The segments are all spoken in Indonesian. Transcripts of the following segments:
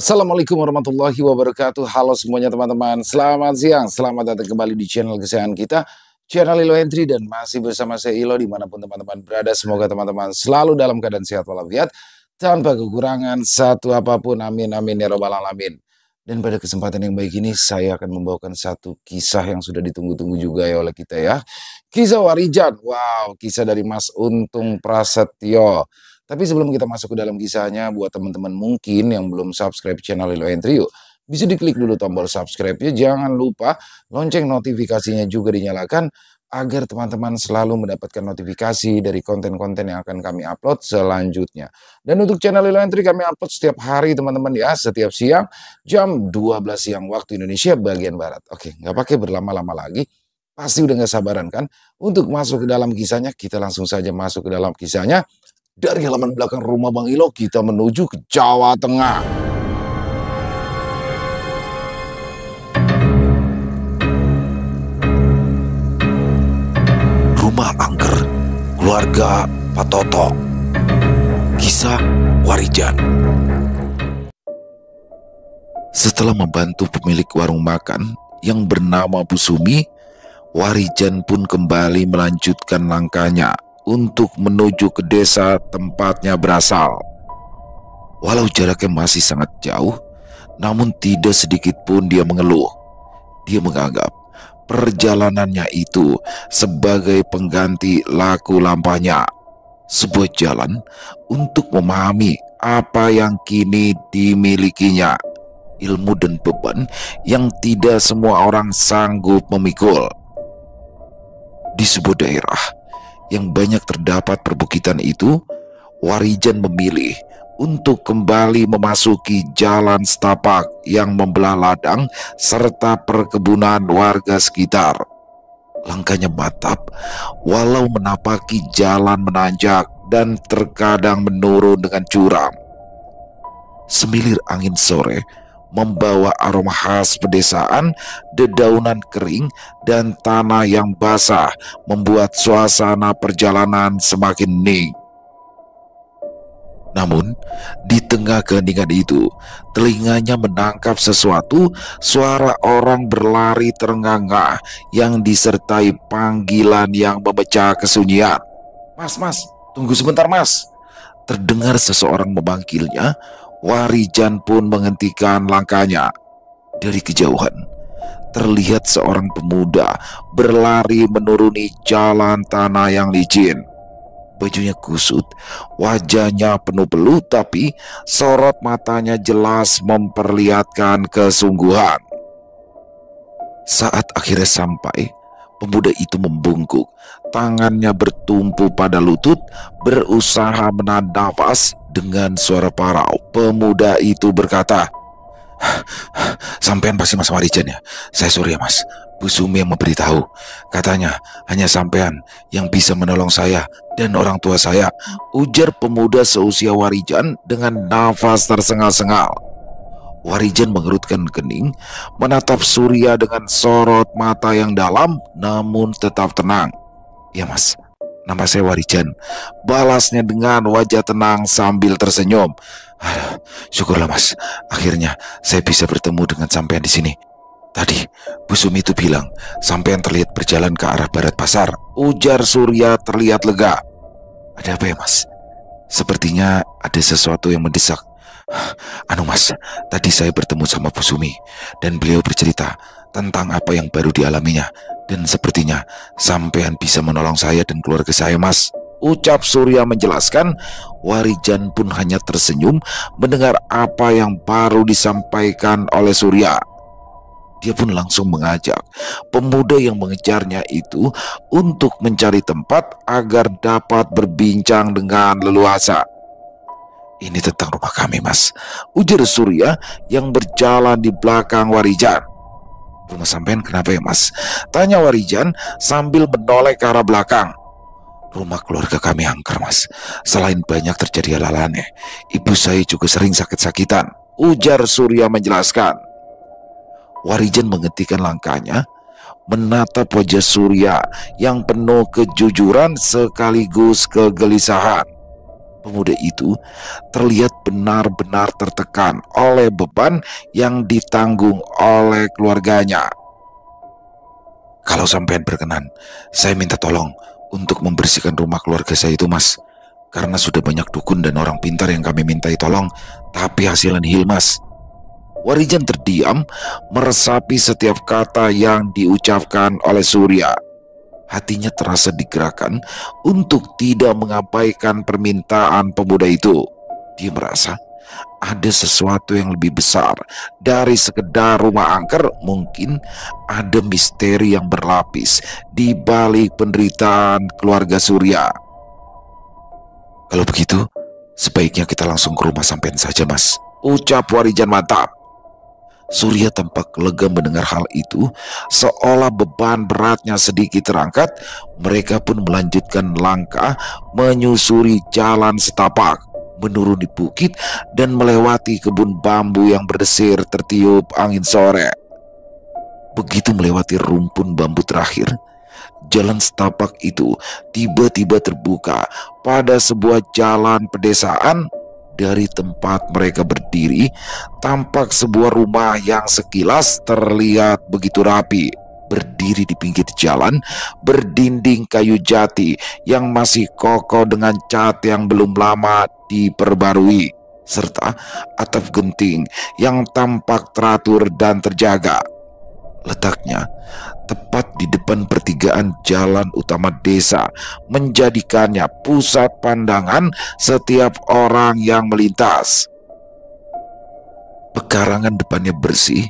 Assalamualaikum warahmatullahi wabarakatuh. Halo semuanya teman-teman. Selamat siang. Selamat datang kembali di channel kesayangan kita, channel Ilo Entry, dan masih bersama saya Ilo dimanapun teman-teman berada. Semoga teman-teman selalu dalam keadaan sehat walafiat, tanpa kekurangan satu apapun. Amin amin ya robbal alamin. Dan pada kesempatan yang baik ini saya akan membawakan satu kisah yang sudah ditunggu-tunggu juga ya oleh kita ya. Kisah Warijan. Wow, kisah dari Mas Untung Prasetyo. Tapi sebelum kita masuk ke dalam kisahnya, buat teman-teman mungkin yang belum subscribe channel Ilo Entry, yuk bisa diklik dulu tombol subscribe ya. Jangan lupa lonceng notifikasinya juga dinyalakan agar teman-teman selalu mendapatkan notifikasi dari konten-konten yang akan kami upload selanjutnya. Dan untuk channel Ilo Entry kami upload setiap hari teman-teman ya, setiap siang jam 12 siang waktu Indonesia bagian Barat. Oke, nggak pakai berlama-lama lagi. Pasti udah nggak sabaran kan untuk masuk ke dalam kisahnya. Kita langsung saja masuk ke dalam kisahnya. Dari halaman belakang rumah Bang Ilo, kita menuju ke Jawa Tengah. Rumah angker keluarga Patoto. Kisah Warijan. Setelah membantu pemilik warung makan yang bernama Bu Sumi, Warijan pun kembali melanjutkan langkahnya untuk menuju ke desa tempatnya berasal. Walau jaraknya masih sangat jauh, namun tidak sedikit pun dia mengeluh. Dia menganggap perjalanannya itu sebagai pengganti laku lampahnya, sebuah jalan untuk memahami apa yang kini dimilikinya, ilmu dan beban yang tidak semua orang sanggup memikul. Di sebuah daerah yang banyak terdapat perbukitan itu, Warijan memilih untuk kembali memasuki jalan setapak yang membelah ladang serta perkebunan warga sekitar. Langkahnya mantap, walau menapaki jalan menanjak dan terkadang menurun dengan curam. Semilir angin sore membawa aroma khas pedesaan, dedaunan kering, dan tanah yang basah membuat suasana perjalanan semakin hening. Namun, di tengah keheningan itu, telinganya menangkap sesuatu, suara orang berlari terengah-engah yang disertai panggilan yang memecah kesunyian. Mas, tunggu sebentar mas. Terdengar seseorang memanggilnya. Warijan pun menghentikan langkahnya. Dari kejauhan, terlihat seorang pemuda berlari menuruni jalan tanah yang licin. Bajunya kusut, wajahnya penuh belut, tapi sorot matanya jelas memperlihatkan kesungguhan. Saat akhirnya sampai, pemuda itu membungkuk, tangannya bertumpu pada lutut, berusaha menahan nafas. Dengan suara parau, pemuda itu berkata, "Sampean pasti Mas Warijan ya? Saya Surya mas, Bu Sumi yang memberitahu. Katanya hanya sampean yang bisa menolong saya dan orang tua saya," ujar pemuda seusia Warijan dengan nafas tersengal-sengal. Warijan mengerutkan kening, menatap Surya dengan sorot mata yang dalam, namun tetap tenang. "Ya mas, nama saya Warijan," balasnya dengan wajah tenang sambil tersenyum. "Syukurlah mas, akhirnya saya bisa bertemu dengan sampean di sini. Tadi Bu Sumi itu bilang sampean terlihat berjalan ke arah barat pasar," ujar Surya terlihat lega. "Ada apa ya mas? Sepertinya ada sesuatu yang mendesak." "Anu mas, tadi saya bertemu sama Bu Sumi dan beliau bercerita tentang apa yang baru dialaminya, dan sepertinya sampean bisa menolong saya dan keluarga saya mas," ucap Surya menjelaskan. Warijan pun hanya tersenyum mendengar apa yang baru disampaikan oleh Surya. Dia pun langsung mengajak pemuda yang mengejarnya itu untuk mencari tempat agar dapat berbincang dengan leluasa. "Ini tentang rumah kami mas," ujar Surya yang berjalan di belakang Warijan. "Rumah sampean kenapa ya mas?" tanya Warijan sambil menoleh ke arah belakang. "Rumah keluarga kami angker mas. Selain banyak terjadi hal aneh, ibu saya juga sering sakit-sakitan," ujar Surya menjelaskan. Warijan menghentikan langkahnya, menatap wajah Surya yang penuh kejujuran sekaligus kegelisahan. Pemuda itu terlihat benar-benar tertekan oleh beban yang ditanggung oleh keluarganya. Kalau sampean berkenan, saya minta tolong untuk membersihkan rumah keluarga saya itu, Mas. Karena sudah banyak dukun dan orang pintar yang kami mintai tolong, tapi hasilnya nihil, Mas. Warijan terdiam, meresapi setiap kata yang diucapkan oleh Surya. Hatinya terasa digerakkan untuk tidak mengabaikan permintaan pemuda itu. Dia merasa ada sesuatu yang lebih besar dari sekedar rumah angker. Mungkin ada misteri yang berlapis di balik penderitaan keluarga Surya. Kalau begitu, sebaiknya kita langsung ke rumah sampean saja, Mas, ucap Warijan mantap. Surya tampak lega mendengar hal itu, seolah beban beratnya sedikit terangkat. Mereka pun melanjutkan langkah menyusuri jalan setapak, menuruni bukit dan melewati kebun bambu yang berdesir tertiup angin sore. Begitu melewati rumpun bambu terakhir, jalan setapak itu tiba-tiba terbuka pada sebuah jalan pedesaan. Dari tempat mereka berdiri, tampak sebuah rumah yang sekilas terlihat begitu rapi, berdiri di pinggir jalan, berdinding kayu jati yang masih kokoh dengan cat yang belum lama diperbarui, serta atap genting yang tampak teratur dan terjaga. Letaknya tepat di depan pertigaan jalan utama desa, menjadikannya pusat pandangan setiap orang yang melintas. Pekarangan depannya bersih,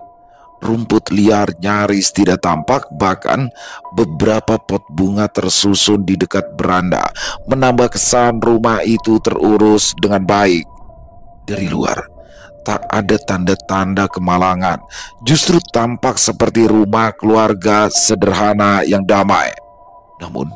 rumput liar nyaris tidak tampak, bahkan beberapa pot bunga tersusun di dekat beranda, menambah kesan rumah itu terurus dengan baik. Dari luar tak ada tanda-tanda kemalangan, justru tampak seperti rumah keluarga sederhana yang damai. Namun,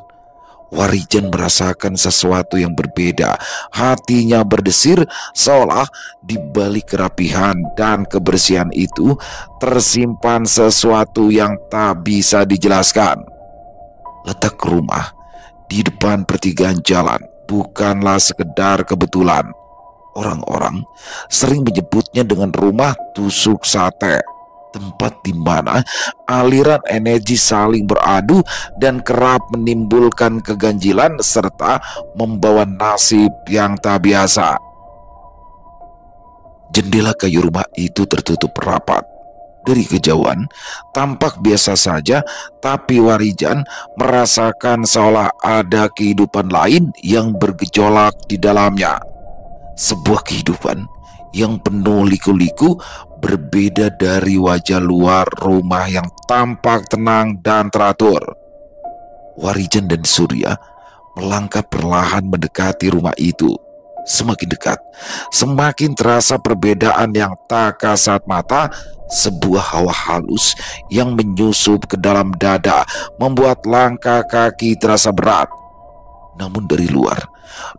Warijan merasakan sesuatu yang berbeda. Hatinya berdesir, seolah di balik kerapihan dan kebersihan itu tersimpan sesuatu yang tak bisa dijelaskan. Letak rumah di depan pertigaan jalan bukanlah sekedar kebetulan. Orang-orang sering menyebutnya dengan rumah tusuk sate, tempat di mana aliran energi saling beradu dan kerap menimbulkan keganjilan serta membawa nasib yang tak biasa. Jendela kayu rumah itu tertutup rapat. Dari kejauhan tampak biasa saja, tapi Warijan merasakan seolah ada kehidupan lain yang bergejolak di dalamnya. Sebuah kehidupan yang penuh liku-liku, berbeda dari wajah luar rumah yang tampak tenang dan teratur. Warijan dan Surya melangkah perlahan mendekati rumah itu. Semakin dekat, semakin terasa perbedaan yang tak kasat mata. Sebuah hawa halus yang menyusup ke dalam dada membuat langkah kaki terasa berat. Namun dari luar,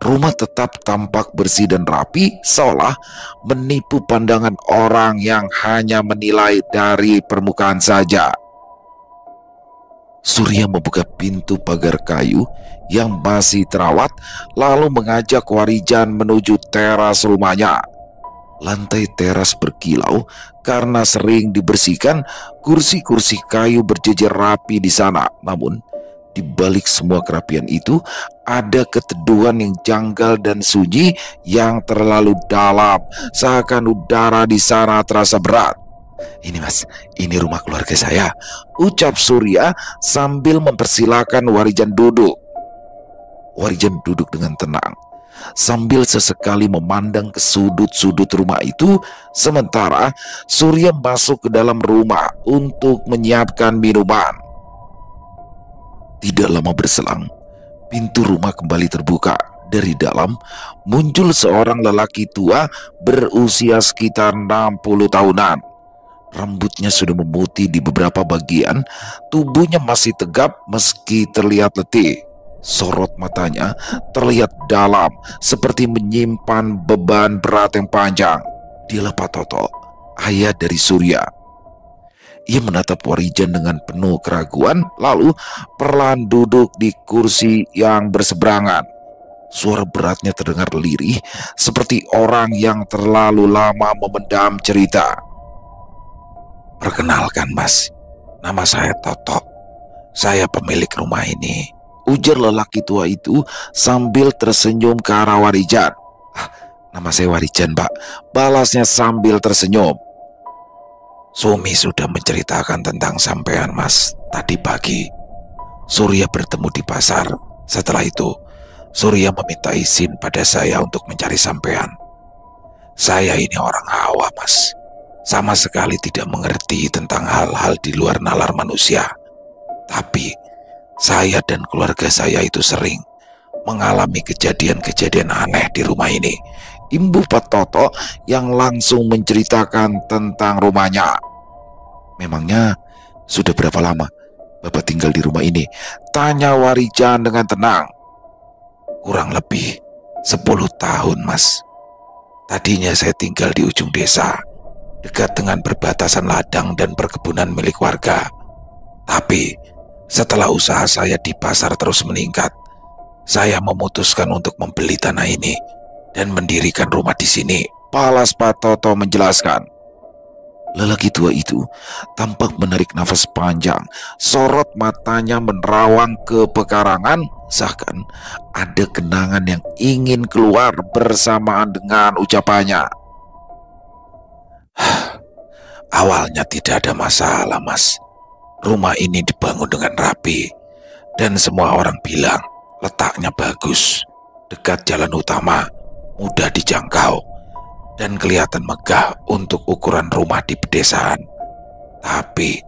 rumah tetap tampak bersih dan rapi, seolah menipu pandangan orang yang hanya menilai dari permukaan saja. Surya membuka pintu pagar kayu yang masih terawat, lalu mengajak Warijan menuju teras rumahnya. Lantai teras berkilau karena sering dibersihkan, kursi-kursi kayu berjejer rapi di sana. Namun, di balik semua kerapian itu, ada keteduhan yang janggal dan sunyi yang terlalu dalam, seakan udara di sana terasa berat. "Ini Mas, ini rumah keluarga saya," ucap Surya sambil mempersilahkan Warijan duduk. Warijan duduk dengan tenang, sambil sesekali memandang ke sudut-sudut rumah itu, sementara Surya masuk ke dalam rumah untuk menyiapkan minuman. Tidak lama berselang, pintu rumah kembali terbuka. Dari dalam muncul seorang lelaki tua berusia sekitar 60 tahunan. Rambutnya sudah memutih di beberapa bagian, tubuhnya masih tegap meski terlihat letih. Sorot matanya terlihat dalam, seperti menyimpan beban berat yang panjang. Dialah Pak Toto, ayah dari Surya. Ia menatap Warijan dengan penuh keraguan, lalu perlahan duduk di kursi yang berseberangan. Suara beratnya terdengar lirih, seperti orang yang terlalu lama memendam cerita. "Perkenalkan Mas, nama saya Toto. Saya pemilik rumah ini," ujar lelaki tua itu sambil tersenyum ke arah Warijan. "Ah, nama saya Warijan, Pak," balasnya sambil tersenyum. "Sumi sudah menceritakan tentang sampean Mas tadi pagi. Surya bertemu di pasar. Setelah itu Surya meminta izin pada saya untuk mencari sampean. Saya ini orang awam Mas, sama sekali tidak mengerti tentang hal-hal di luar nalar manusia. Tapi saya dan keluarga saya itu sering mengalami kejadian-kejadian aneh di rumah ini," imbuh Pak Toto yang langsung menceritakan tentang rumahnya. "Memangnya sudah berapa lama Bapak tinggal di rumah ini?" tanya Warijan dengan tenang. "Kurang lebih 10 tahun Mas. Tadinya saya tinggal di ujung desa, dekat dengan perbatasan ladang dan perkebunan milik warga. Tapi setelah usaha saya di pasar terus meningkat, saya memutuskan untuk membeli tanah ini dan mendirikan rumah di sini," balas Pak Toto menjelaskan. Lelaki tua itu tampak menarik nafas panjang, sorot matanya menerawang ke pekarangan, seakan ada kenangan yang ingin keluar bersamaan dengan ucapannya. "Awalnya tidak ada masalah Mas. Rumah ini dibangun dengan rapi dan semua orang bilang letaknya bagus, dekat jalan utama, mudah dijangkau, dan kelihatan megah untuk ukuran rumah di pedesaan. Tapi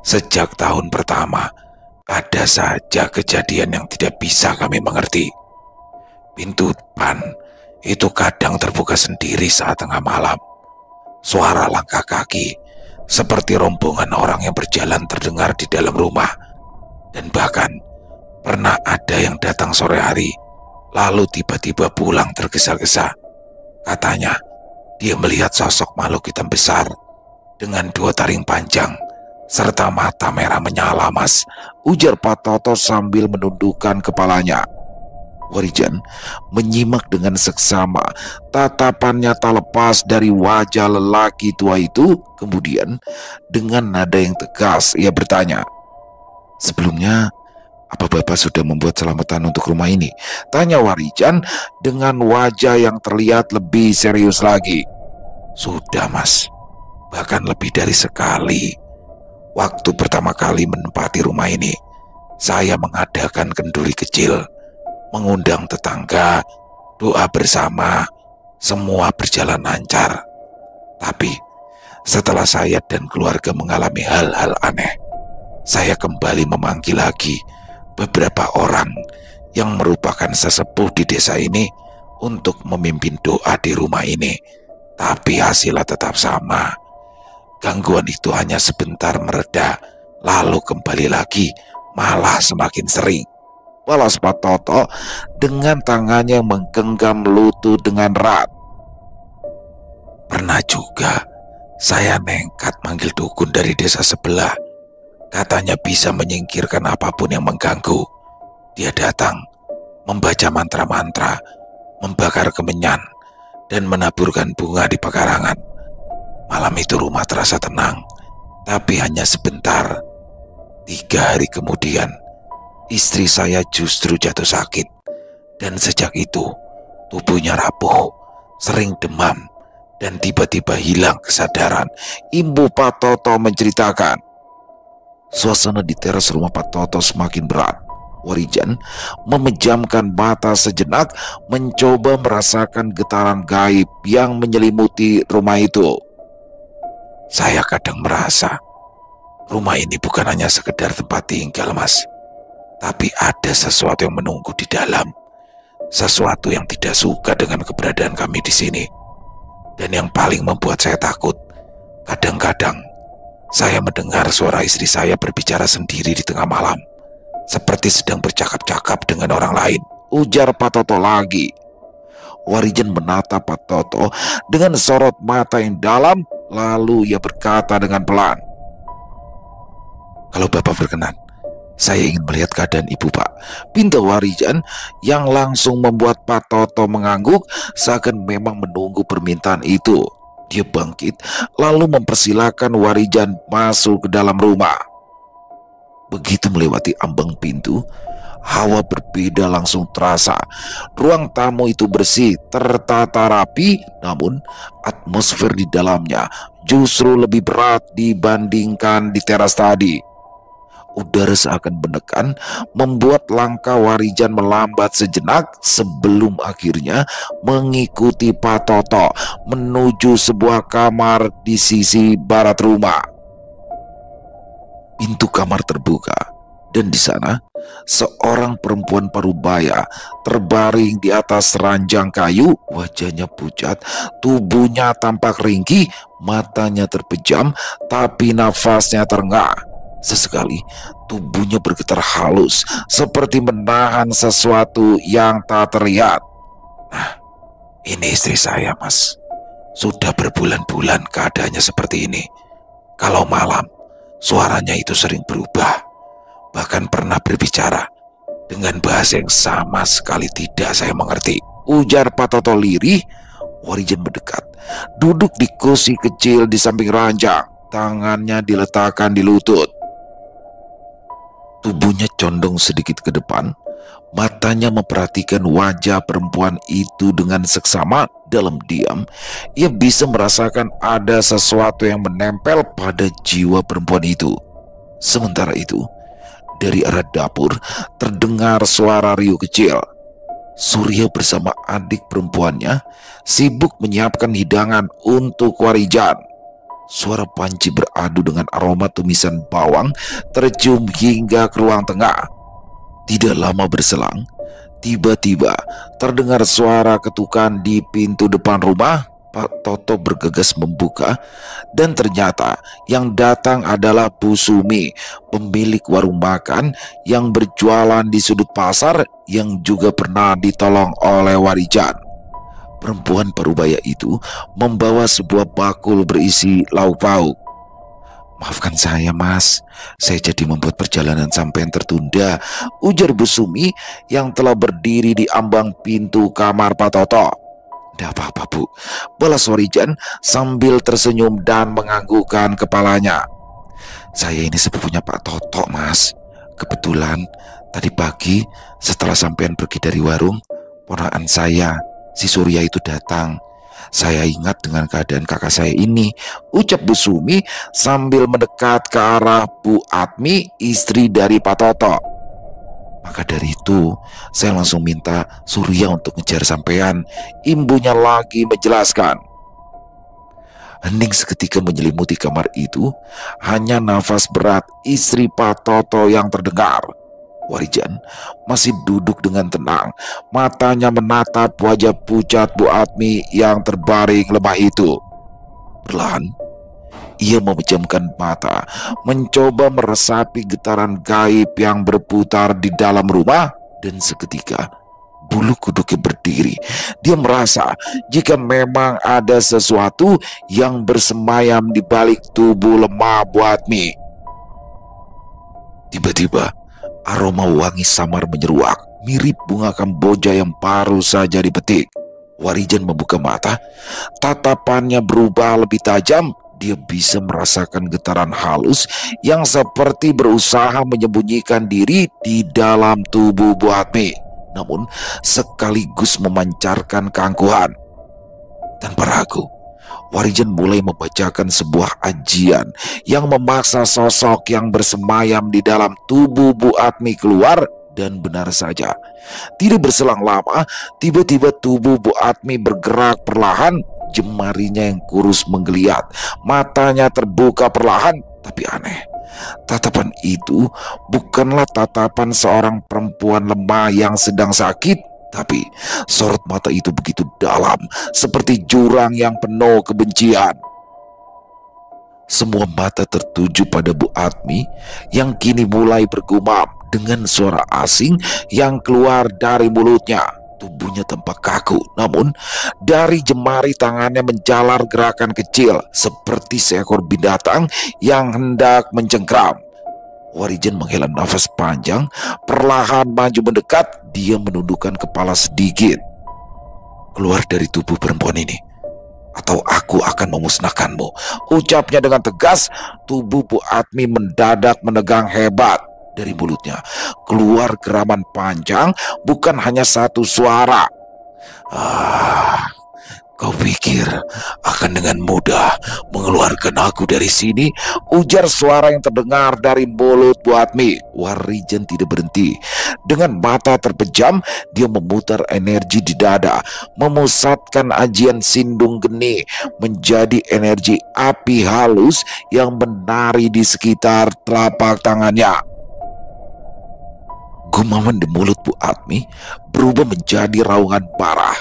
sejak tahun pertama, ada saja kejadian yang tidak bisa kami mengerti. Pintu depan itu kadang terbuka sendiri saat tengah malam. Suara langkah kaki seperti rombongan orang yang berjalan terdengar di dalam rumah. Dan bahkan pernah ada yang datang sore hari, lalu tiba-tiba pulang tergesa-gesa. Katanya dia melihat sosok makhluk hitam besar dengan 2 taring panjang serta mata merah menyala Mas, ujar Pak Toto sambil menundukkan kepalanya. Warijan menyimak dengan seksama, tatapannya tak lepas dari wajah lelaki tua itu. Kemudian dengan nada yang tegas ia bertanya, "Sebelumnya, apa Bapak sudah membuat selamatan untuk rumah ini?" tanya Warijan dengan wajah yang terlihat lebih serius lagi. "Sudah Mas, bahkan lebih dari sekali. Waktu pertama kali menempati rumah ini, saya mengadakan kenduri kecil, mengundang tetangga, doa bersama, semua berjalan lancar. Tapi setelah saya dan keluarga mengalami hal-hal aneh, saya kembali memanggil lagi beberapa orang yang merupakan sesepuh di desa ini untuk memimpin doa di rumah ini. Tapi hasilnya tetap sama. Gangguan itu hanya sebentar mereda, lalu kembali lagi, malah semakin sering," balas Pak Toto dengan tangannya menggenggam lutut dengan erat. "Pernah juga saya nekat manggil dukun dari desa sebelah. Katanya bisa menyingkirkan apapun yang mengganggu. Dia datang, membaca mantra-mantra, membakar kemenyan, dan menaburkan bunga di pekarangan. Malam itu rumah terasa tenang, tapi hanya sebentar. 3 hari kemudian, istri saya justru jatuh sakit. Dan sejak itu, tubuhnya rapuh, sering demam, dan tiba-tiba hilang kesadaran," imbu Pak Toto menceritakan. Suasana di teras rumah Pak Toto semakin berat. Warijan memejamkan mata sejenak, mencoba merasakan getaran gaib yang menyelimuti rumah itu. "Saya kadang merasa rumah ini bukan hanya sekedar tempat tinggal Mas, tapi ada sesuatu yang menunggu di dalam. Sesuatu yang tidak suka dengan keberadaan kami di sini. Dan yang paling membuat saya takut, kadang-kadang saya mendengar suara istri saya berbicara sendiri di tengah malam, seperti sedang bercakap-cakap dengan orang lain," ujar Pak Toto lagi. Warijan menatap Pak Toto dengan sorot mata yang dalam, lalu ia berkata dengan pelan, "Kalau Bapak berkenan, Saya ingin melihat keadaan ibu, Pak. Pinta Warijan yang langsung membuat Pak Toto mengangguk seakan memang menunggu permintaan itu. Dia bangkit lalu mempersilahkan Warijan masuk ke dalam rumah. Begitu melewati ambang pintu, hawa berbeda langsung terasa. Ruang tamu itu bersih, tertata rapi, namun atmosfer di dalamnya justru lebih berat dibandingkan di teras tadi. Udara seakan menekan, membuat langkah Warijan melambat sejenak sebelum akhirnya mengikuti Pak Toto menuju sebuah kamar di sisi barat rumah. Pintu kamar terbuka, dan di sana seorang perempuan parubaya terbaring di atas ranjang kayu. Wajahnya pucat, tubuhnya tampak ringkih, matanya terpejam, tapi nafasnya terengah. Sesekali tubuhnya bergetar halus seperti menahan sesuatu yang tak terlihat. Nah, ini istri saya, Mas. Sudah berbulan-bulan keadaannya seperti ini. Kalau malam, suaranya itu sering berubah. Bahkan pernah berbicara dengan bahasa yang sama sekali tidak saya mengerti. Ujar Pak Toto lirih. Warijan mendekat, duduk di kursi kecil di samping ranjang. Tangannya diletakkan di lutut. Tubuhnya condong sedikit ke depan, matanya memperhatikan wajah perempuan itu dengan seksama. Dalam diam, ia bisa merasakan ada sesuatu yang menempel pada jiwa perempuan itu. Sementara itu, dari arah dapur terdengar suara riuh kecil. Surya bersama adik perempuannya sibuk menyiapkan hidangan untuk Warijan. Suara panci beradu dengan aroma tumisan bawang tercium hingga ke ruang tengah. Tidak lama berselang, tiba-tiba terdengar suara ketukan di pintu depan rumah. Pak Toto bergegas membuka, dan ternyata yang datang adalah Bu Sumi, pemilik warung makan yang berjualan di sudut pasar yang juga pernah ditolong oleh Warijan. Perempuan parubaya itu membawa sebuah bakul berisi lauk pauk. Maafkan saya, Mas, saya jadi membuat perjalanan sampean tertunda, ujar Bu Sumi yang telah berdiri di ambang pintu kamar Pak Toto. Tidak apa-apa, Bu, balas Warijan sambil tersenyum dan menganggukkan kepalanya. Saya ini sepupunya Pak Toto, Mas. Kebetulan tadi pagi setelah sampean pergi dari warung, ponakan saya, si Surya itu datang. Saya ingat dengan keadaan kakak saya ini, ucap Bu Sumi sambil mendekat ke arah Bu Atmi, istri dari Pak Toto. Maka dari itu, saya langsung minta Surya untuk ngejar sampean, imbunya lagi menjelaskan. Hening seketika menyelimuti kamar itu, hanya nafas berat istri Pak Toto yang terdengar. Warijan masih duduk dengan tenang, matanya menatap wajah pucat Bu Atmi yang terbaring lemah itu. Perlahan, ia memejamkan mata, mencoba meresapi getaran gaib yang berputar di dalam rumah, dan seketika bulu kuduknya berdiri. Dia merasa jika memang ada sesuatu yang bersemayam di balik tubuh lemah Bu Atmi. Tiba-tiba, aroma wangi samar menyeruak, mirip bunga kamboja yang baru saja dipetik. Warijan membuka mata, tatapannya berubah lebih tajam. Dia bisa merasakan getaran halus yang seperti berusaha menyembunyikan diri di dalam tubuh Bu Atmi, namun sekaligus memancarkan keangkuhan. Tanpa ragu, Warijan mulai membacakan sebuah ajian yang memaksa sosok yang bersemayam di dalam tubuh Bu Atmi keluar. Dan benar saja, tidak berselang lama, tiba-tiba tubuh Bu Atmi bergerak perlahan. Jemarinya yang kurus menggeliat, matanya terbuka perlahan. Tapi aneh, tatapan itu bukanlah tatapan seorang perempuan lemah yang sedang sakit, tapi sorot mata itu begitu dalam, seperti jurang yang penuh kebencian. Semua mata tertuju pada Bu Atmi yang kini mulai bergumam dengan suara asing yang keluar dari mulutnya. Tubuhnya tampak kaku, namun dari jemari tangannya menjalar gerakan kecil seperti seekor binatang yang hendak mencengkram. Warijan menghela nafas panjang, perlahan maju mendekat. Dia menundukkan kepala sedikit. "Keluar dari tubuh perempuan ini, atau aku akan memusnahkanmu," ucapnya dengan tegas. Tubuh Bu Atmi mendadak menegang hebat. Dari mulutnya keluar geraman panjang, bukan hanya satu suara. "Ah, kau pikir akan dengan mudah mengeluarkan aku dari sini?" ujar suara yang terdengar dari mulut Bu Atmi. Warijan tidak berhenti. Dengan mata terpejam, dia memutar energi di dada, memusatkan ajian Sindung Geni menjadi energi api halus yang menari di sekitar telapak tangannya. Gumaman di mulut Bu Atmi berubah menjadi raungan marah.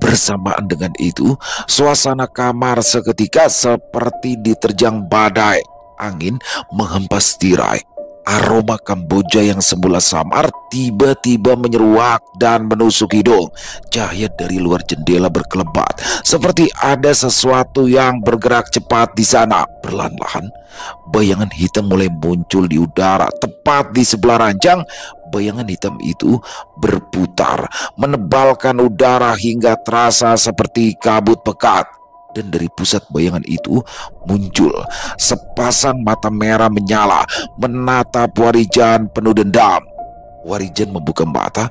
Bersamaan dengan itu, suasana kamar seketika seperti diterjang badai. Angin menghempas tirai. Aroma Kamboja yang semula samar tiba-tiba menyeruak dan menusuk hidung. Cahaya dari luar jendela berkelebat, seperti ada sesuatu yang bergerak cepat di sana. Perlahan-lahan, bayangan hitam mulai muncul di udara, tepat di sebelah ranjang. Bayangan hitam itu berputar, menebalkan udara hingga terasa seperti kabut pekat. Dan dari pusat bayangan itu muncul sepasang mata merah menyala, menatap Warijan penuh dendam. Warijan membuka mata,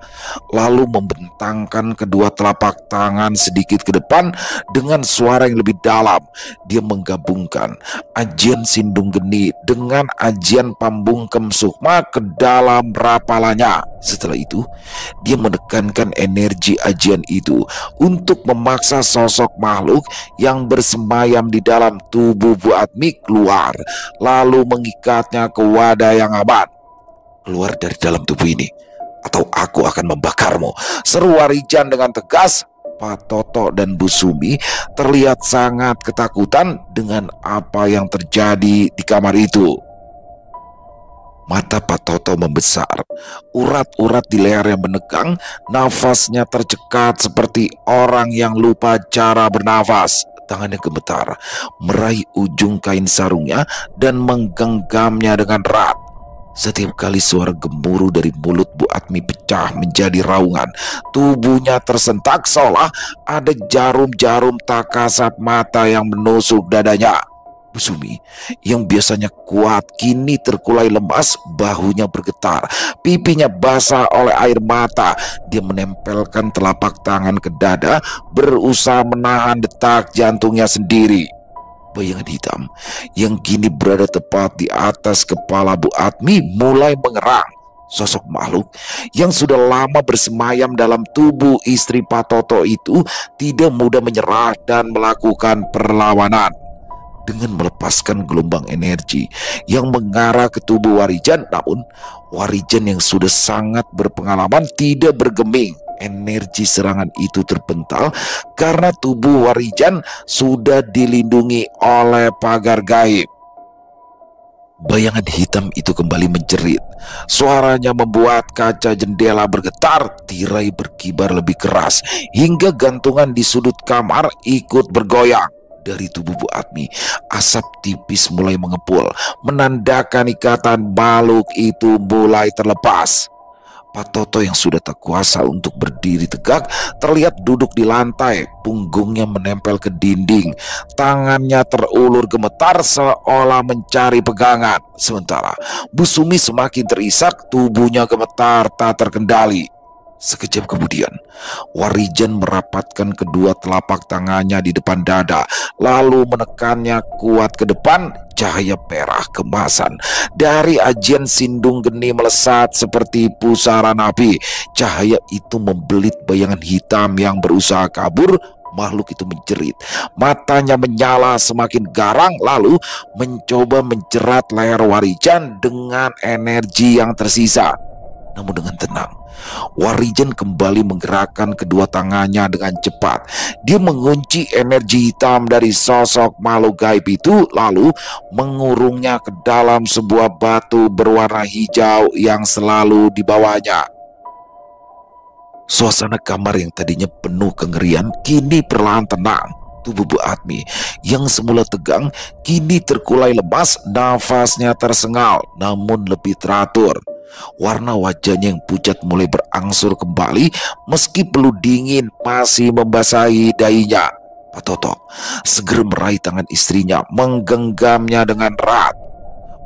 lalu membentangkan kedua telapak tangan sedikit ke depan dengan suara yang lebih dalam. Dia menggabungkan ajian Sindung Geni dengan ajian Pambungkem Sukma ke dalam rapalannya. Setelah itu, dia menekankan energi ajian itu untuk memaksa sosok makhluk yang bersemayam di dalam tubuh Bu Atmi keluar, lalu mengikatnya ke wadah yang aman. "Keluar dari dalam tubuh ini, atau aku akan membakarmu," seru Warijan dengan tegas. Pak Toto dan Bu Sumi terlihat sangat ketakutan dengan apa yang terjadi di kamar itu. Mata Pak Toto membesar, urat-urat di lehernya menegang, nafasnya tercekat seperti orang yang lupa cara bernafas. Tangannya gemetar, meraih ujung kain sarungnya dan menggenggamnya dengan erat. Setiap kali suara gemuruh dari mulut Bu Atmi pecah menjadi raungan. Tubuhnya tersentak seolah ada jarum-jarum tak kasat mata yang menusuk dadanya. Bu Sumi yang biasanya kuat kini terkulai lemas, bahunya bergetar, pipinya basah oleh air mata. Dia menempelkan telapak tangan ke dada, berusaha menahan detak jantungnya sendiri. Bayangan hitam yang kini berada tepat di atas kepala Bu Atmi mulai mengerang. Sosok makhluk yang sudah lama bersemayam dalam tubuh istri Pak Toto itu tidak mudah menyerah dan melakukan perlawanan. Dengan melepaskan gelombang energi yang mengarah ke tubuh Warijan, namun Warijan yang sudah sangat berpengalaman tidak bergeming. Energi serangan itu terpental karena tubuh Warijan sudah dilindungi oleh pagar gaib. Bayangan hitam itu kembali menjerit. Suaranya membuat kaca jendela bergetar, tirai berkibar lebih keras, hingga gantungan di sudut kamar ikut bergoyang. Dari tubuh Bu Atmi, asap tipis mulai mengepul, menandakan ikatan makhluk itu mulai terlepas. Pak Toto yang sudah tak kuasa untuk berdiri tegak terlihat duduk di lantai, punggungnya menempel ke dinding, tangannya terulur gemetar seolah mencari pegangan. Sementara Bu Sumi semakin terisak, tubuhnya gemetar tak terkendali. Sekejap kemudian, Warijan merapatkan kedua telapak tangannya di depan dada, lalu menekannya kuat ke depan. Cahaya merah kemasan dari ajian Sindung Geni melesat seperti pusaran api. Cahaya itu membelit bayangan hitam yang berusaha kabur. Makhluk itu menjerit, matanya menyala semakin garang, lalu mencoba menjerat leher Warijan dengan energi yang tersisa. Namun dengan tenang, Warijan kembali menggerakkan kedua tangannya dengan cepat. Dia mengunci energi hitam dari sosok makhluk gaib itu, lalu mengurungnya ke dalam sebuah batu berwarna hijau yang selalu dibawanya. Suasana kamar yang tadinya penuh kengerian kini perlahan tenang. Tubuh Bu Atmi yang semula tegang kini terkulai lemas, nafasnya tersengal namun lebih teratur. Warna wajahnya yang pucat mulai berangsur kembali meski peluh dingin masih membasahi dahinya. Pak Toto segera meraih tangan istrinya, menggenggamnya dengan erat.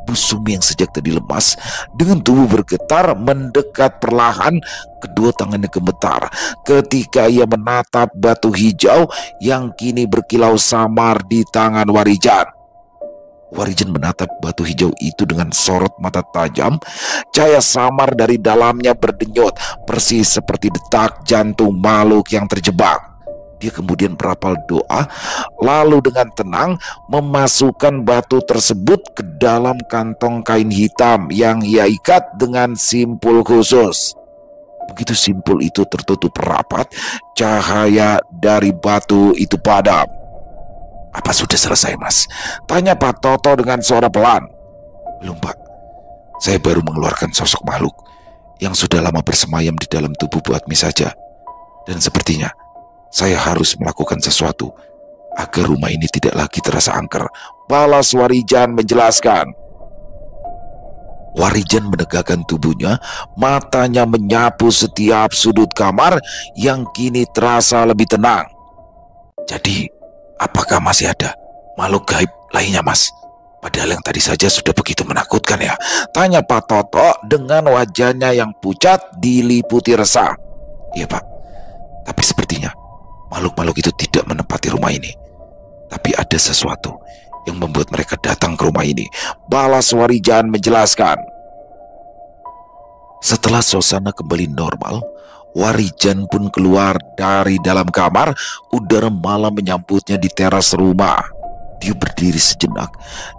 Bu Sumi yang sejak tadi lemas dengan tubuh bergetar mendekat perlahan, kedua tangannya gemetar ketika ia menatap batu hijau yang kini berkilau samar di tangan Warijan. Warijan menatap batu hijau itu dengan sorot mata tajam. Cahaya samar dari dalamnya berdenyut persis seperti detak jantung makhluk yang terjebak. Dia kemudian merapal doa, lalu dengan tenang memasukkan batu tersebut ke dalam kantong kain hitam yang ia ikat dengan simpul khusus. Begitu simpul itu tertutup rapat, cahaya dari batu itu padam. "Apa sudah selesai, Mas?" tanya Pak Toto dengan suara pelan. "Belum, Pak. Saya baru mengeluarkan sosok makhluk yang sudah lama bersemayam di dalam tubuh Bu Atmi saja. Dan sepertinya saya harus melakukan sesuatu agar rumah ini tidak lagi terasa angker," balas Warijan menjelaskan. Warijan menegakkan tubuhnya, matanya menyapu setiap sudut kamar yang kini terasa lebih tenang. "Jadi, apakah masih ada makhluk gaib lainnya, Mas? Padahal yang tadi saja sudah begitu menakutkan ya?" tanya Pak Toto dengan wajahnya yang pucat diliputi resah. "Iya, Pak. Tapi sepertinya makhluk-makhluk itu tidak menempati rumah ini. Tapi ada sesuatu yang membuat mereka datang ke rumah ini," balas Warijan menjelaskan. Setelah suasana kembali normal, Warijan pun keluar dari dalam kamar. Udara malam menyambutnya di teras rumah. Dia berdiri sejenak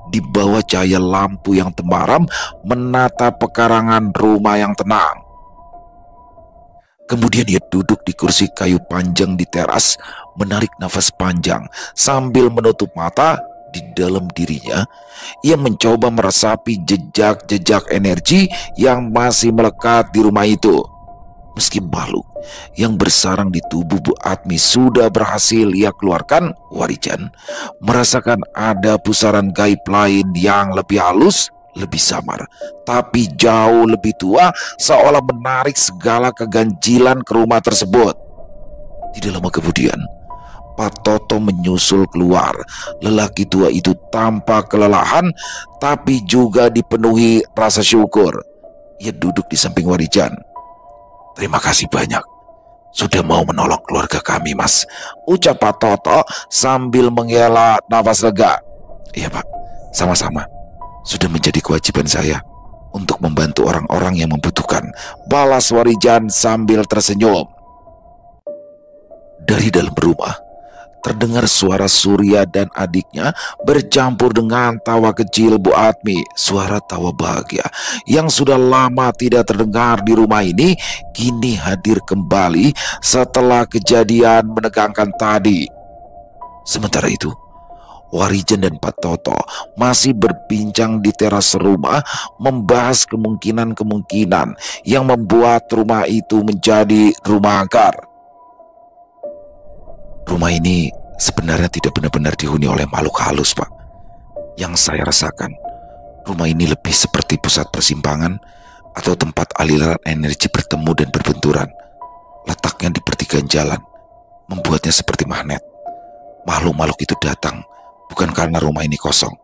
di bawah cahaya lampu yang temaram, menatap pekarangan rumah yang tenang. Kemudian ia duduk di kursi kayu panjang di teras, menarik nafas panjang sambil menutup mata. Di dalam dirinya, ia mencoba meresapi jejak-jejak energi yang masih melekat di rumah itu. Meski makhluk yang bersarang di tubuh Bu Atmi sudah berhasil ia keluarkan, Warijan merasakan ada pusaran gaib lain yang lebih halus, lebih samar, tapi jauh lebih tua, seolah menarik segala keganjilan ke rumah tersebut. Tidak lama kemudian, Pak Toto menyusul keluar. Lelaki tua itu tampak kelelahan, tapi juga dipenuhi rasa syukur. Ia duduk di samping Warijan. "Terima kasih banyak sudah mau menolong keluarga kami, Mas," ucap Pak Toto sambil menghela nafas lega. "Iya, Pak, sama-sama. Sudah menjadi kewajiban saya untuk membantu orang-orang yang membutuhkan," balas Warijan sambil tersenyum. Dari dalam rumah terdengar suara Surya dan adiknya bercampur dengan tawa kecil Bu Atmi. Suara tawa bahagia yang sudah lama tidak terdengar di rumah ini kini hadir kembali setelah kejadian menegangkan tadi. Sementara itu, Warijan dan Pak Toto masih berbincang di teras rumah, membahas kemungkinan-kemungkinan yang membuat rumah itu menjadi rumah angker. Rumah ini sebenarnya tidak benar-benar dihuni oleh makhluk halus, Pak. Yang saya rasakan, rumah ini lebih seperti pusat persimpangan atau tempat aliran energi bertemu dan berbenturan. Letaknya di pertigaan jalan, membuatnya seperti magnet. Makhluk-makhluk itu datang bukan karena rumah ini kosong,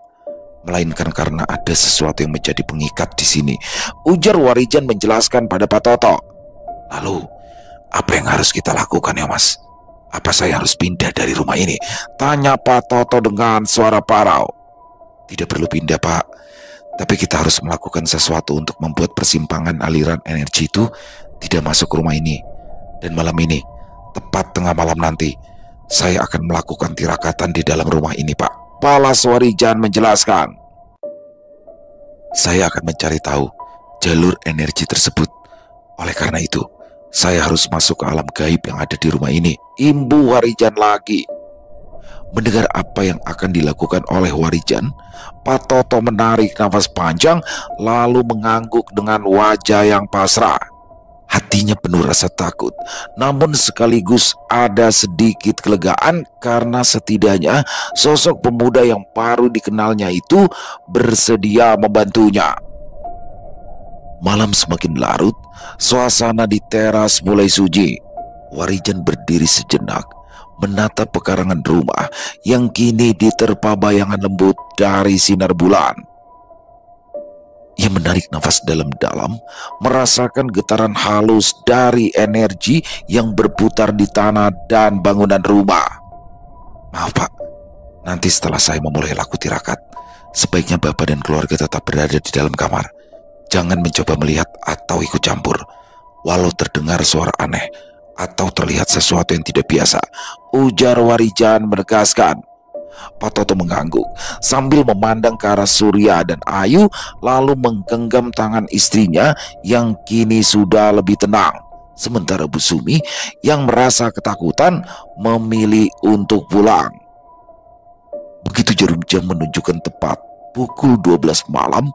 melainkan karena ada sesuatu yang menjadi pengikat di sini, ujar Warijan menjelaskan pada Pak Toto. "Lalu, apa yang harus kita lakukan ya, Mas? Apa saya harus pindah dari rumah ini?" tanya Pak Toto dengan suara parau. "Tidak perlu pindah, Pak. Tapi kita harus melakukan sesuatu untuk membuat persimpangan aliran energi itu tidak masuk ke rumah ini. Dan malam ini, tepat tengah malam nanti, saya akan melakukan tirakatan di dalam rumah ini, Pak," balas Warijan menjelaskan. "Saya akan mencari tahu jalur energi tersebut. Oleh karena itu, saya harus masuk ke alam gaib yang ada di rumah ini," imbu Warijan lagi. Mendengar apa yang akan dilakukan oleh Warijan, Pak Toto menarik nafas panjang lalu mengangguk dengan wajah yang pasrah. Hatinya penuh rasa takut, namun sekaligus ada sedikit kelegaan karena setidaknya sosok pemuda yang baru dikenalnya itu bersedia membantunya. Malam semakin larut, suasana di teras mulai sunyi. Warijan berdiri sejenak, menatap pekarangan rumah yang kini diterpa bayangan lembut dari sinar bulan. Ia menarik nafas dalam-dalam, merasakan getaran halus dari energi yang berputar di tanah dan bangunan rumah. Maaf Pak, nanti setelah saya memulai laku tirakat, sebaiknya Bapak dan keluarga tetap berada di dalam kamar. Jangan mencoba melihat atau ikut campur, walau terdengar suara aneh atau terlihat sesuatu yang tidak biasa, ujar Warijan menegaskan. Pak Toto mengangguk sambil memandang ke arah Surya dan Ayu, lalu menggenggam tangan istrinya yang kini sudah lebih tenang. Sementara Bu Sumi yang merasa ketakutan memilih untuk pulang. Begitu jarum jam menunjukkan tepat pukul 12 malam,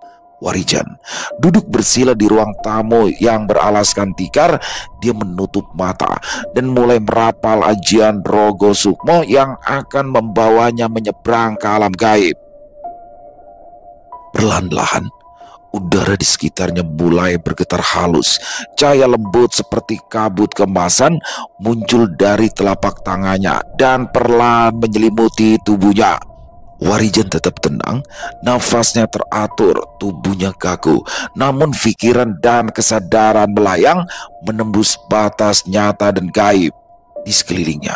Warijan duduk bersila di ruang tamu yang beralaskan tikar. Dia menutup mata dan mulai merapal ajian Rogo Sukmo yang akan membawanya menyeberang ke alam gaib. Perlahan-lahan udara di sekitarnya mulai bergetar halus. Cahaya lembut seperti kabut kemasan muncul dari telapak tangannya dan perlahan menyelimuti tubuhnya. Warijan tetap tenang, nafasnya teratur, tubuhnya kaku, namun pikiran dan kesadaran melayang menembus batas nyata dan gaib. Di sekelilingnya,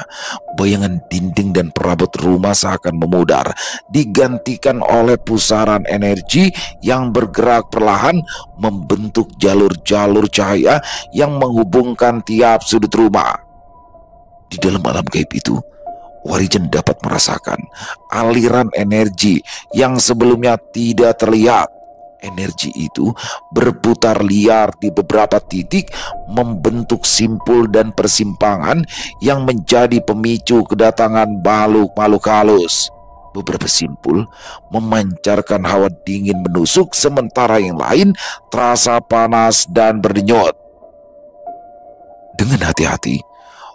bayangan dinding dan perabot rumah seakan memudar, digantikan oleh pusaran energi yang bergerak perlahan membentuk jalur-jalur cahaya yang menghubungkan tiap sudut rumah. Di dalam alam gaib itu, Warijan dapat merasakan aliran energi yang sebelumnya tidak terlihat. Energi itu berputar liar di beberapa titik, membentuk simpul dan persimpangan yang menjadi pemicu kedatangan makhluk-makhluk halus. Beberapa simpul memancarkan hawa dingin menusuk, sementara yang lain terasa panas dan berdenyut. Dengan hati-hati,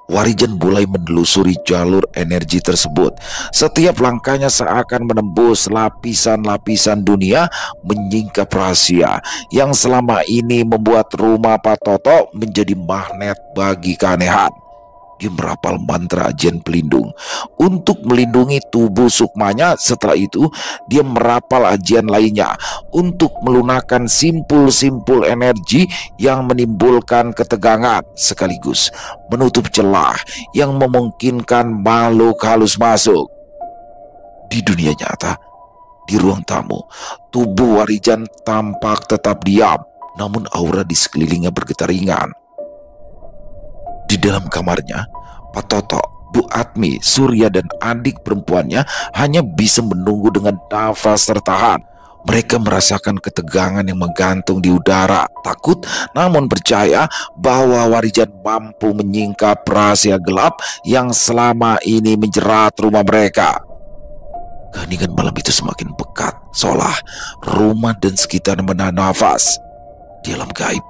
Warijan mulai menelusuri jalur energi tersebut. Setiap langkahnya seakan menembus lapisan-lapisan dunia, menyingkap rahasia yang selama ini membuat rumah Pak Toto menjadi magnet bagi keanehan. Dia merapal mantra ajian pelindung untuk melindungi tubuh sukmanya. Setelah itu, dia merapal ajian lainnya untuk melunakkan simpul-simpul energi yang menimbulkan ketegangan, sekaligus menutup celah yang memungkinkan makhluk halus masuk. Di dunia nyata, di ruang tamu, tubuh Warijan tampak tetap diam, namun aura di sekelilingnya bergetar ringan. Di dalam kamarnya, Pak Toto, Bu Atmi, Surya, dan adik perempuannya hanya bisa menunggu dengan nafas tertahan. Mereka merasakan ketegangan yang menggantung di udara, takut namun percaya bahwa Warijan mampu menyingkap rahasia gelap yang selama ini menjerat rumah mereka. Keheningan malam itu semakin pekat, seolah rumah dan sekitar menahan nafas. Di alam gaib,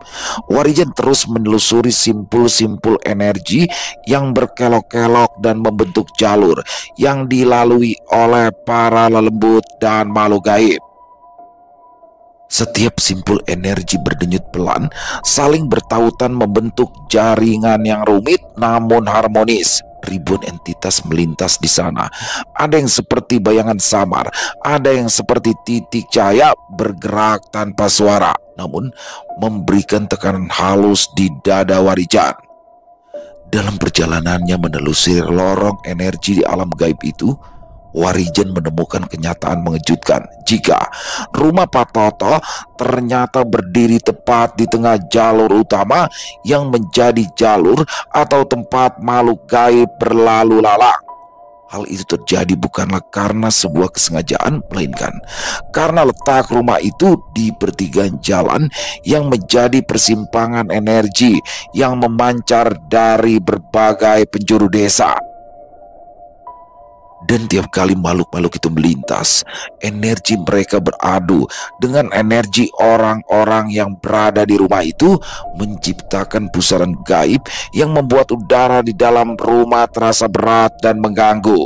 Warijan terus menelusuri simpul-simpul energi yang berkelok-kelok dan membentuk jalur yang dilalui oleh para lelembut dan makhluk gaib. Setiap simpul energi berdenyut pelan, saling bertautan membentuk jaringan yang rumit namun harmonis. Ribuan entitas melintas di sana. Ada yang seperti bayangan samar, ada yang seperti titik cahaya bergerak tanpa suara, namun memberikan tekanan halus di dada Warijan. Dalam perjalanannya menelusuri lorong energi di alam gaib itu, Warijan menemukan kenyataan mengejutkan jika rumah Pak Toto ternyata berdiri tepat di tengah jalur utama yang menjadi jalur atau tempat makhluk gaib berlalu lalang. Hal itu terjadi bukanlah karena sebuah kesengajaan, melainkan karena letak rumah itu di pertigaan jalan yang menjadi persimpangan energi yang memancar dari berbagai penjuru desa. Dan tiap kali makhluk-makhluk itu melintas, energi mereka beradu dengan energi orang-orang yang berada di rumah itu, menciptakan pusaran gaib yang membuat udara di dalam rumah terasa berat dan mengganggu.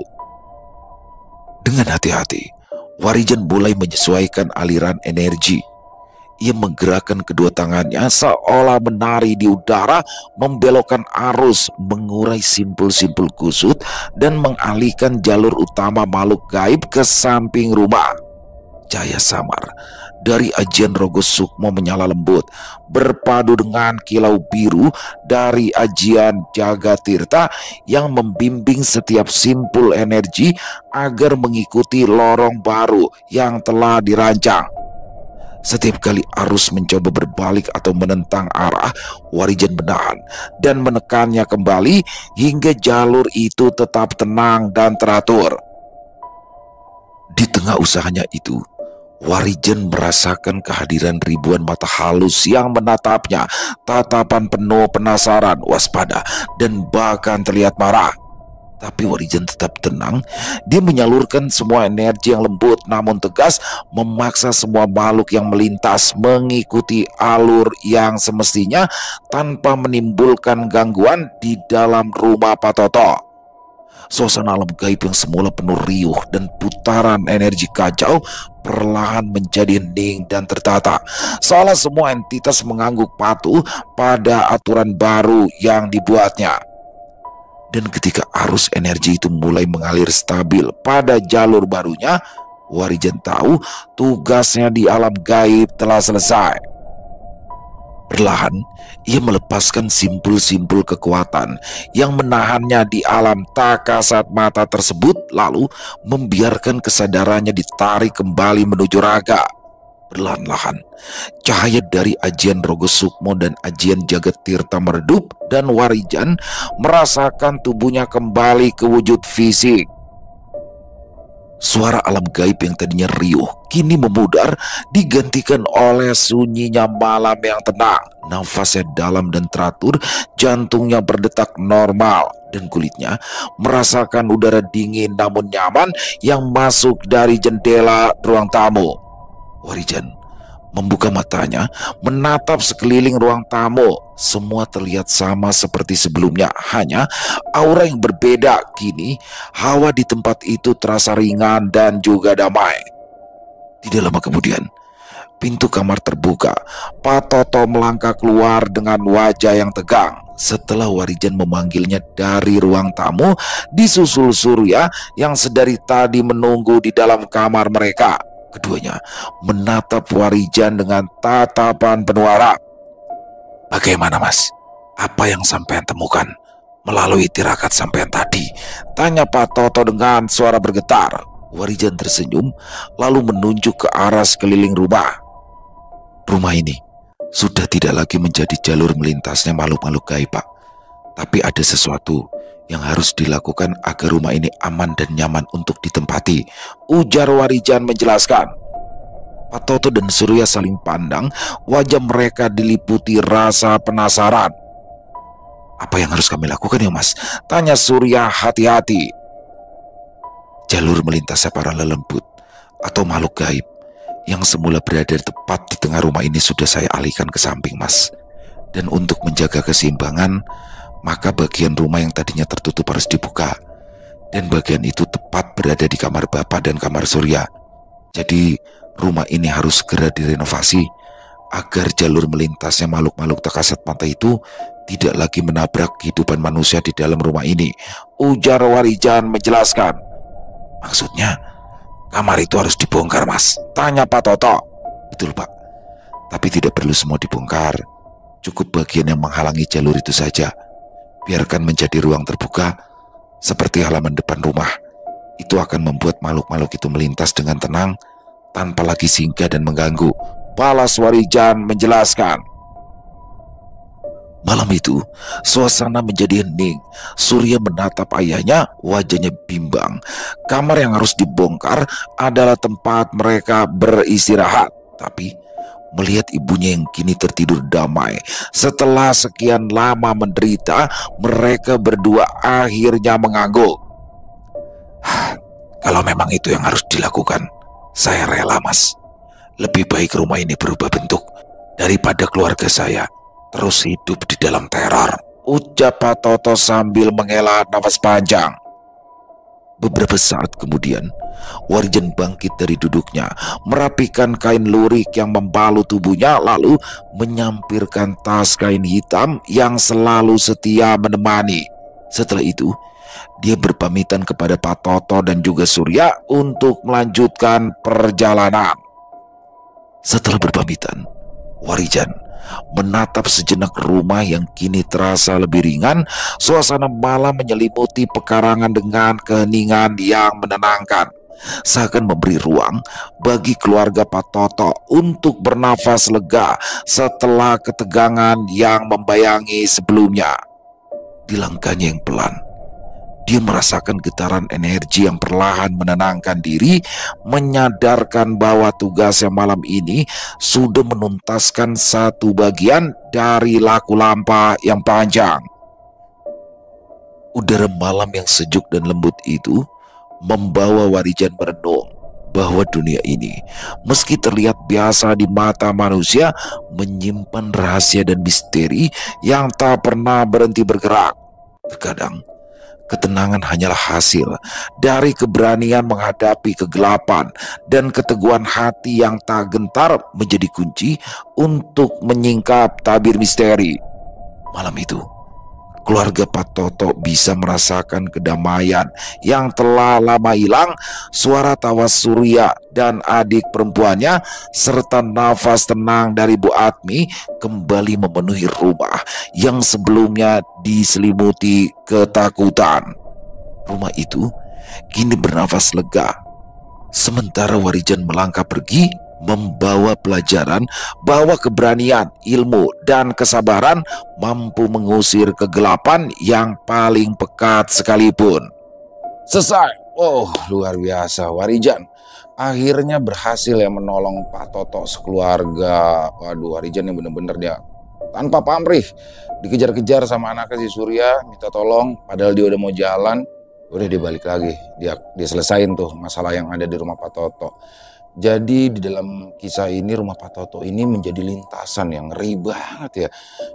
Dengan hati-hati, Warijan mulai menyesuaikan aliran energi. Ia menggerakkan kedua tangannya seolah menari di udara, membelokkan arus, mengurai simpul-simpul kusut, dan mengalihkan jalur utama makhluk gaib ke samping rumah. Cahaya samar dari ajian Rogo Sukmo menyala lembut, berpadu dengan kilau biru dari ajian Jagatirta yang membimbing setiap simpul energi agar mengikuti lorong baru yang telah dirancang. Setiap kali arus mencoba berbalik atau menentang arah, Warijan menahan dan menekannya kembali hingga jalur itu tetap tenang dan teratur. Di tengah usahanya itu, Warijan merasakan kehadiran ribuan mata halus yang menatapnya, tatapan penuh penasaran, waspada, dan bahkan terlihat marah. Tapi Warijan tetap tenang. Dia menyalurkan semua energi yang lembut namun tegas, memaksa semua makhluk yang melintas mengikuti alur yang semestinya tanpa menimbulkan gangguan di dalam rumah Pak Toto. Suasana alam gaib yang semula penuh riuh dan putaran energi kacau perlahan menjadi hening dan tertata, seolah semua entitas mengangguk patuh pada aturan baru yang dibuatnya. Dan ketika arus energi itu mulai mengalir stabil pada jalur barunya, Warijan tahu tugasnya di alam gaib telah selesai. Perlahan, ia melepaskan simpul-simpul kekuatan yang menahannya di alam tak kasat mata tersebut, lalu membiarkan kesadarannya ditarik kembali menuju raga. Perlahan-lahan, cahaya dari ajian Rogo Sukmo dan ajian Jagatirta meredup dan Warijan merasakan tubuhnya kembali ke wujud fisik. Suara alam gaib yang tadinya riuh kini memudar, digantikan oleh sunyinya malam yang tenang. Nafasnya dalam dan teratur, jantungnya berdetak normal, dan kulitnya merasakan udara dingin namun nyaman yang masuk dari jendela ruang tamu. Warijan membuka matanya, menatap sekeliling ruang tamu. Semua terlihat sama seperti sebelumnya, hanya aura yang berbeda. Kini hawa di tempat itu terasa ringan dan juga damai. Tidak lama kemudian, pintu kamar terbuka. Pak Toto melangkah keluar dengan wajah yang tegang. Setelah Warijan memanggilnya dari ruang tamu, disusul Surya yang sedari tadi menunggu di dalam kamar mereka. Keduanya menatap Warijan dengan tatapan penuh harap. "Bagaimana, Mas? Apa yang sampean temukan melalui tirakat sampean tadi?" tanya Pak Toto dengan suara bergetar. Warijan tersenyum lalu menunjuk ke arah sekeliling rumah. "Rumah ini sudah tidak lagi menjadi jalur melintasnya makhluk-makhluk gaib, Pak. Tapi ada sesuatu yang harus dilakukan agar rumah ini aman dan nyaman untuk ditempati," ujar Warijan menjelaskan. Pak Toto dan Surya saling pandang, wajah mereka diliputi rasa penasaran. "Apa yang harus kami lakukan ya, Mas?" tanya Surya hati-hati. "Jalur melintasnya para lelembut atau makhluk gaib yang semula berada tepat di tengah rumah ini sudah saya alihkan ke samping, Mas. Dan untuk menjaga keseimbangan, maka bagian rumah yang tadinya tertutup harus dibuka. Dan bagian itu tepat berada di kamar Bapak dan kamar Surya. Jadi rumah ini harus segera direnovasi agar jalur melintasnya makhluk-makhluk tak kasat mata itu tidak lagi menabrak kehidupan manusia di dalam rumah ini," ujar Warijan menjelaskan. "Maksudnya kamar itu harus dibongkar, Mas?" tanya Pak Toto. "Betul, Pak. Tapi tidak perlu semua dibongkar. Cukup bagian yang menghalangi jalur itu saja. Biarkan menjadi ruang terbuka seperti halaman depan rumah. Itu akan membuat makhluk-makhluk itu melintas dengan tenang tanpa lagi singgah dan mengganggu," balas Warijan menjelaskan. Malam itu, suasana menjadi hening. Surya menatap ayahnya, wajahnya bimbang. Kamar yang harus dibongkar adalah tempat mereka beristirahat. Tapi melihat ibunya yang kini tertidur damai setelah sekian lama menderita, mereka berdua akhirnya mengangguk. Kalau memang itu yang harus dilakukan, saya rela, Mas. Lebih baik rumah ini berubah bentuk daripada keluarga saya terus hidup di dalam teror, ucap Pak Toto sambil menghela nafas panjang. Beberapa saat kemudian, Warijan bangkit dari duduknya, merapikan kain lurik yang membalut tubuhnya, lalu menyampirkan tas kain hitam yang selalu setia menemani. Setelah itu, dia berpamitan kepada Pak Toto dan juga Surya untuk melanjutkan perjalanan. Setelah berpamitan, Warijan menatap sejenak rumah yang kini terasa lebih ringan. Suasana malam menyelimuti pekarangan dengan keheningan yang menenangkan, seakan memberi ruang bagi keluarga Pak Toto untuk bernafas lega setelah ketegangan yang membayangi sebelumnya. Di langkahnya yang pelan, dia merasakan getaran energi yang perlahan menenangkan diri, menyadarkan bahwa tugasnya malam ini sudah menuntaskan satu bagian dari laku lampah yang panjang. Udara malam yang sejuk dan lembut itu membawa Warijan merenung bahwa dunia ini, meski terlihat biasa di mata manusia, menyimpan rahasia dan misteri yang tak pernah berhenti bergerak. Terkadang ketenangan hanyalah hasil dari keberanian menghadapi kegelapan, dan keteguhan hati yang tak gentar menjadi kunci untuk menyingkap tabir misteri. Malam itu, keluarga Pak Toto bisa merasakan kedamaian yang telah lama hilang. Suara tawa Surya dan adik perempuannya serta nafas tenang dari Bu Atmi kembali memenuhi rumah yang sebelumnya diselimuti ketakutan. Rumah itu kini bernafas lega, sementara Warijan melangkah pergi, membawa pelajaran bahwa keberanian, ilmu, dan kesabaran mampu mengusir kegelapan yang paling pekat sekalipun. Selesai. Oh, luar biasa. Warijan akhirnya berhasil ya menolong Pak Toto sekeluarga. Waduh, Warijan yang bener-bener dia tanpa pamrih dikejar-kejar sama anaknya si Surya, minta tolong padahal dia udah mau jalan. Udah dia balik lagi, dia selesain tuh masalah yang ada di rumah Pak Toto. Jadi di dalam kisah ini rumah Pak Toto ini menjadi lintasan yang ngeri banget ya.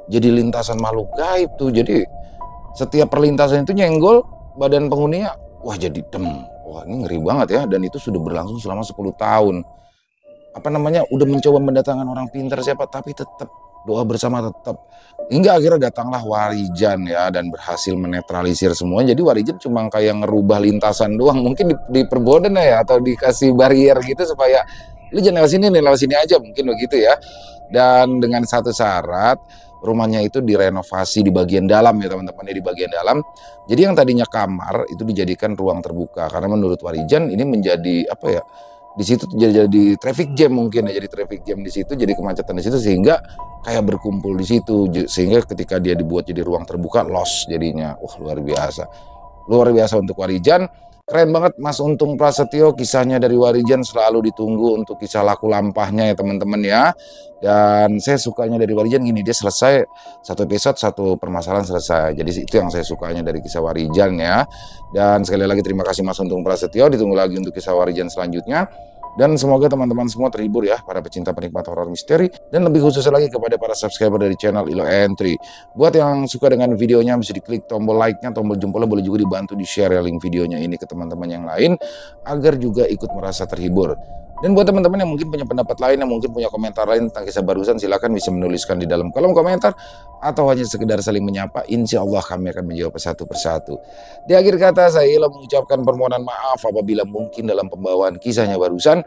Jadi lintasan makhluk gaib tuh. Jadi setiap perlintasan itu nyenggol badan penghuninya, wah jadi dem. Wah ini ngeri banget ya. Dan itu sudah berlangsung selama 10 tahun. Apa namanya, udah mencoba mendatangkan orang pintar siapa, tapi tetap doa bersama tetap. Hingga akhirnya datanglah Warijan ya, dan berhasil menetralisir semuanya. Jadi Warijan cuma kayak ngerubah lintasan doang, mungkin diperboden ya, atau dikasih barrier gitu supaya lu jangan lewat sini nih, lewat sini aja, mungkin begitu ya. Dan dengan satu syarat, rumahnya itu direnovasi di bagian dalam ya teman-teman, di bagian dalam. Jadi yang tadinya kamar itu dijadikan ruang terbuka, karena menurut Warijan ini menjadi apa ya, di situ jadi traffic jam mungkin ya, jadi traffic jam di situ, jadi kemacetan di situ, sehingga kayak berkumpul di situ, sehingga ketika dia dibuat jadi ruang terbuka loss jadinya. Wah luar biasa untuk Warijan. Keren banget Mas Untung Prasetyo, kisahnya dari Warijan selalu ditunggu untuk kisah laku lampahnya ya teman-teman ya. Dan saya sukanya dari Warijan gini, dia selesai satu episode satu permasalahan selesai. Jadi itu yang saya sukanya dari kisah Warijan ya. Dan sekali lagi terima kasih Mas Untung Prasetyo, ditunggu lagi untuk kisah Warijan selanjutnya. Dan semoga teman-teman semua terhibur ya, para pecinta penikmat horor misteri, dan lebih khususnya lagi kepada para subscriber dari channel Ilo Entry. Buat yang suka dengan videonya bisa diklik tombol like-nya, tombol jempolnya, boleh juga dibantu di-share link videonya ini ke teman-teman yang lain agar juga ikut merasa terhibur. Dan buat teman-teman yang mungkin punya pendapat lain, yang mungkin punya komentar lain tentang kisah barusan, silakan bisa menuliskan di dalam kolom komentar atau hanya sekedar saling menyapa. Insya Allah kami akan menjawab satu persatu. Di akhir kata saya Ilo mengucapkan permohonan maaf apabila mungkin dalam pembawaan kisahnya barusan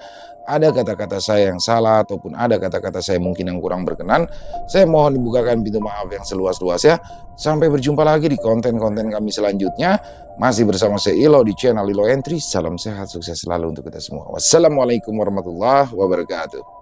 ada kata-kata saya yang salah ataupun ada kata-kata saya mungkin yang kurang berkenan. Saya mohon dibukakan pintu maaf yang seluas-luasnya. Sampai berjumpa lagi di konten-konten kami selanjutnya. Masih bersama saya Ilo di channel Ilo Entry. Salam sehat, sukses selalu untuk kita semua. Wassalamualaikum warahmatullahi wabarakatuh.